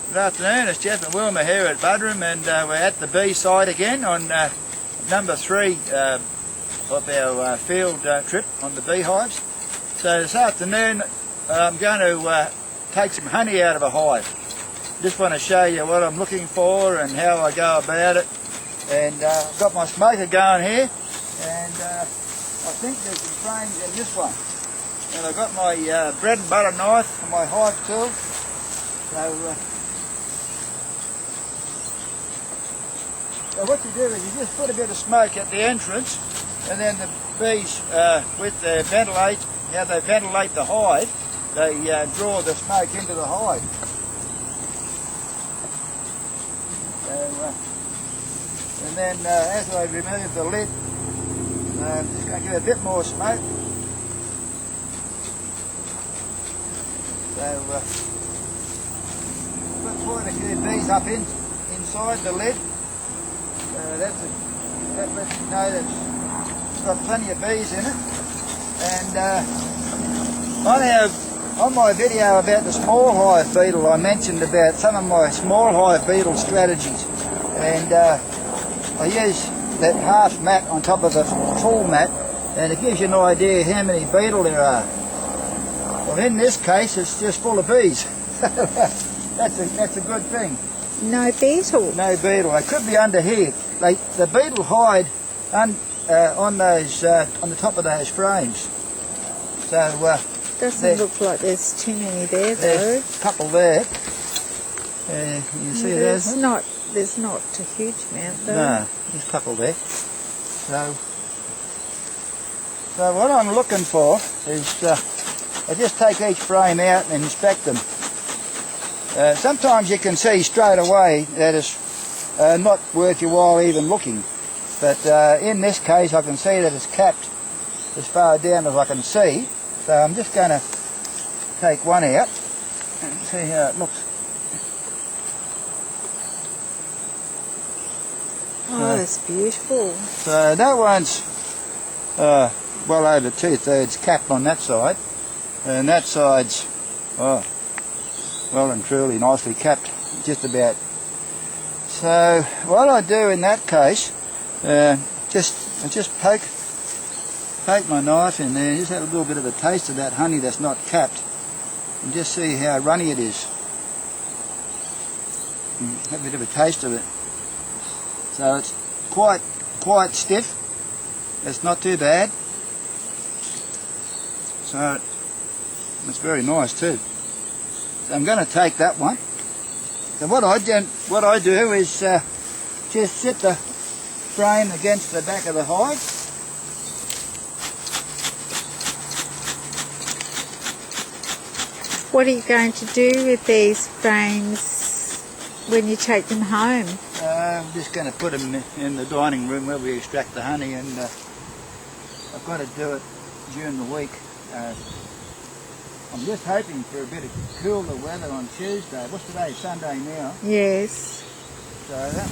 Good afternoon, it's Jeff and Wilma here at Budrum, and we're at the bee site again on number 3 of our field trip on the beehives. So this afternoon I'm going to take some honey out of a hive. Just want to show you what I'm looking for and how I go about it. And I've got my smoker going here, and I think there's some frames in this one. And I've got my bread and butter knife and my hive tool. So what you do is you just put a bit of smoke at the entrance, and then the bees, with their ventilate, how they ventilate the hive, they draw the smoke into the hive. And then as I remove the lid, I'm just going to give a bit more smoke. So put quite a few bees up inside the lid. That lets you know that it's got plenty of bees in it. And on my video about the small hive beetle, I mentioned about some of my small hive beetle strategies. And I use that half mat on top of the full mat, and it gives you an idea how many beetle there are. Well, in this case, it's just full of bees. That's a good thing. No beetle? No beetle. They could be under here. The beetle hide on the top of those frames. So doesn't look like there's too many there, though. There's a couple there. You see there's not a huge amount, though. No, there's a couple there. So what I'm looking for is I just take each frame out and inspect them. Sometimes you can see straight away that it's not worth your while even looking, but in this case I can see that it's capped as far down as I can see, so I'm just going to take one out and see how it looks. Oh, that's beautiful. So that one's well over 2/3 capped on that side, and that side's well and truly nicely capped, just about. So what I do in that case, I just poke my knife in there, just have a little bit of a taste of that honey that's not capped, and just see how runny it is. Have a bit of a taste of it. So it's quite stiff. It's not too bad. So it's very nice too. So I'm going to take that one. So what I do is just sit the frame against the back of the hive. What are you going to do with these frames when you take them home? I'm just going to put them in the dining room where we extract the honey, and I've got to do it during the week. I'm just hoping for a bit of cooler weather on Tuesday. What's today? Sunday now. Yes. So that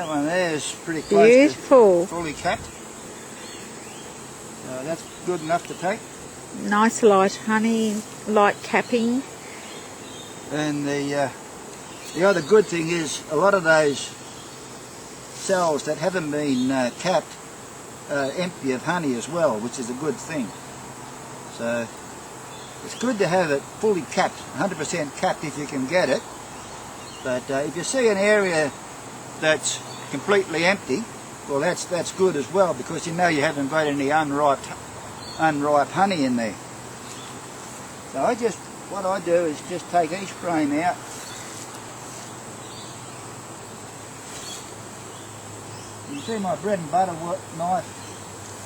one there is pretty close beautiful. To fully capped. So that's good enough to take. Nice light honey, light capping. And the other good thing is a lot of those cells that haven't been capped are empty of honey as well, which is a good thing. So it's good to have it fully capped, 100% capped if you can get it. But if you see an area that's completely empty, well that's good as well, because you know you haven't got any unripe honey in there. So what I do is just take each frame out. You can see my bread and butter knife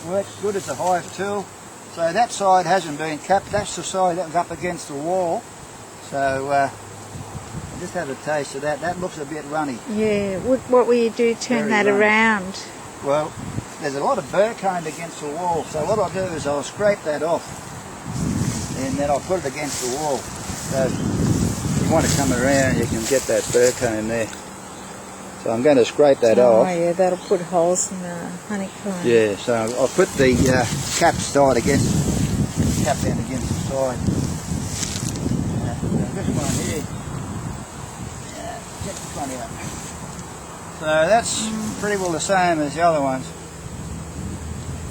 works good as a hive tool. So that side hasn't been capped, that's the side that was up against the wall. So I'll just have a taste of that. That looks a bit runny. Yeah, what will you do, turn that around? Well, there's a lot of burr comb against the wall, so what I'll do is I'll scrape that off, and then I'll put it against the wall. So if you want to come around, you can get that burr comb there. So I'm going to scrape that off. Oh yeah, that'll put holes in the honeycomb. Yeah, so I'll put the cap down against the side. This one here So that's pretty well the same as the other ones.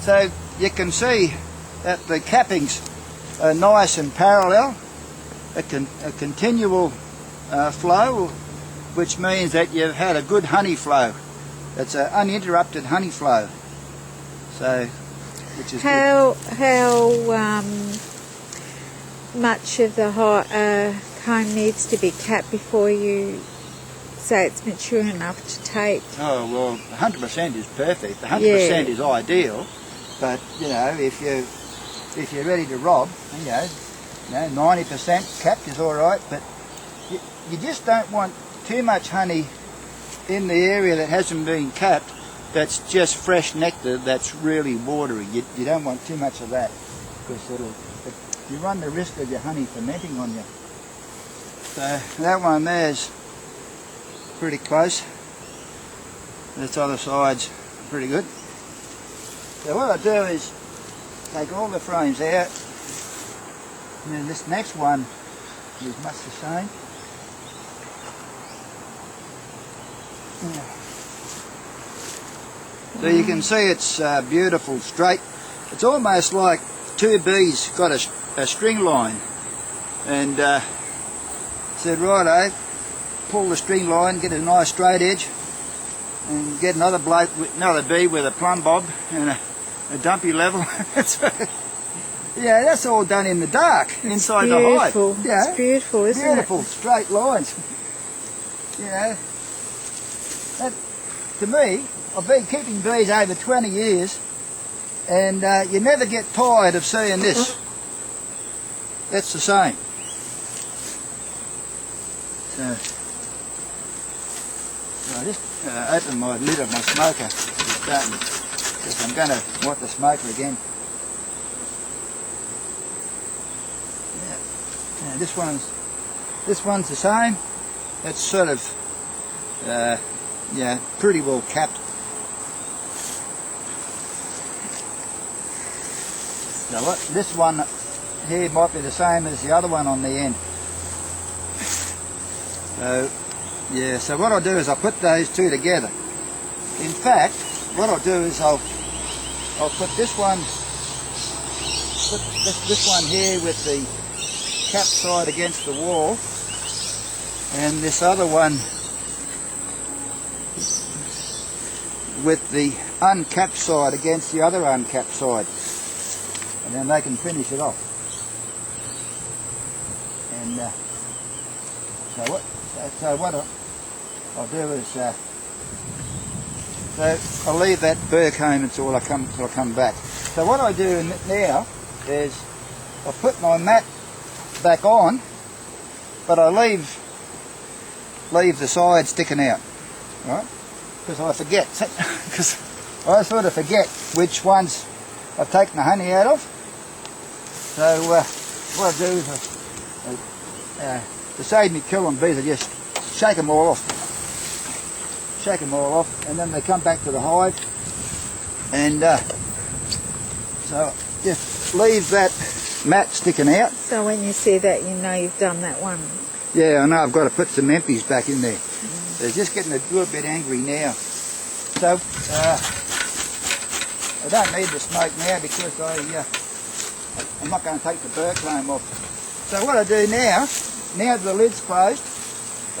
So you can see that the cappings are nice and parallel, a continual flow, which means that you've had a good honey flow. It's an uninterrupted honey flow. So, which is how much of the comb needs to be capped before you say it's mature enough to take? Oh well, 100% is perfect. 100% is ideal, but you know, if you're ready to rob, you know 90% capped is all right. But you just don't want too much honey in the area that hasn't been capped. That's just fresh nectar. That's really watery. You don't want too much of that, because you run the risk of your honey fermenting on you. So that one there's pretty close. This other side's pretty good. So what I do is take all the frames out, and then this next one is much the same. So you can see it's beautiful, straight. It's almost like two bees got a string line, and said, righto, pull the string line, get a nice straight edge, and get another bee with a plumb bob and a dumpy level. Yeah, that's all done in the dark, inside the hive. Yeah, it's beautiful, isn't it? Beautiful, straight lines. You know, that, to me, I've been keeping bees over 20 years, and you never get tired of seeing this. That's the same. So I just open my lid of my smoker, because I'm going to want the smoker again. Yeah, this one's the same. It's sort of yeah, pretty well capped. So this one here might be the same as the other one on the end. So yeah, so what I'll do is I'll put those two together. In fact, what I'll do is I'll put this one here with the cap side against the wall, and this other one with the uncapped side against the other uncapped side, and then they can finish it off. And so what I'll do is so I'll leave that burr comb until I come back. So what I do now is I put my mat back on, but I leave the side sticking out, right? Because I forget, because I sort of forget which ones I've taken the honey out of. So what I do is to save me killing bees, I just shake them all off, and then they come back to the hive, and so just leave that mat sticking out. So when you see that, you know you've done that one. Yeah, I know I've got to put some empties back in there. They're just getting a good bit angry now. So I don't need the smoke now, because I'm not going to take the burr comb off. So what I do now that the lid's closed,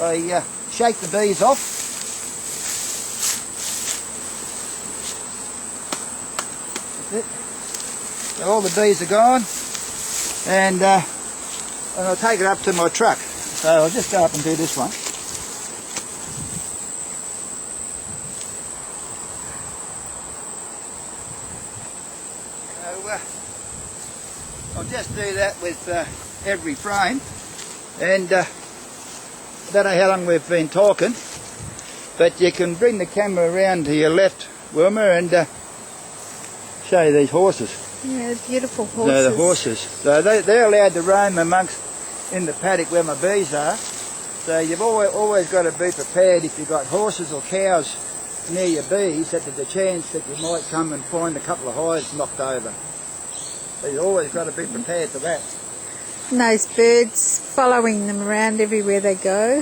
I shake the bees off. That's it. So all the bees are gone, and I'll take it up to my truck. So I'll just go up and do this one. So I'll just do that with every frame, and I don't know how long we've been talking, but you can bring the camera around to your left, Wilma, and show you these horses. Yeah, beautiful horses. So the horses. So they're allowed to roam amongst in the paddock where my bees are. So you've always got to be prepared if you've got horses or cows near your bees, that there's a chance that you might come and find a couple of hives knocked over. So you've always got to be prepared for that. And those birds following them around everywhere they go.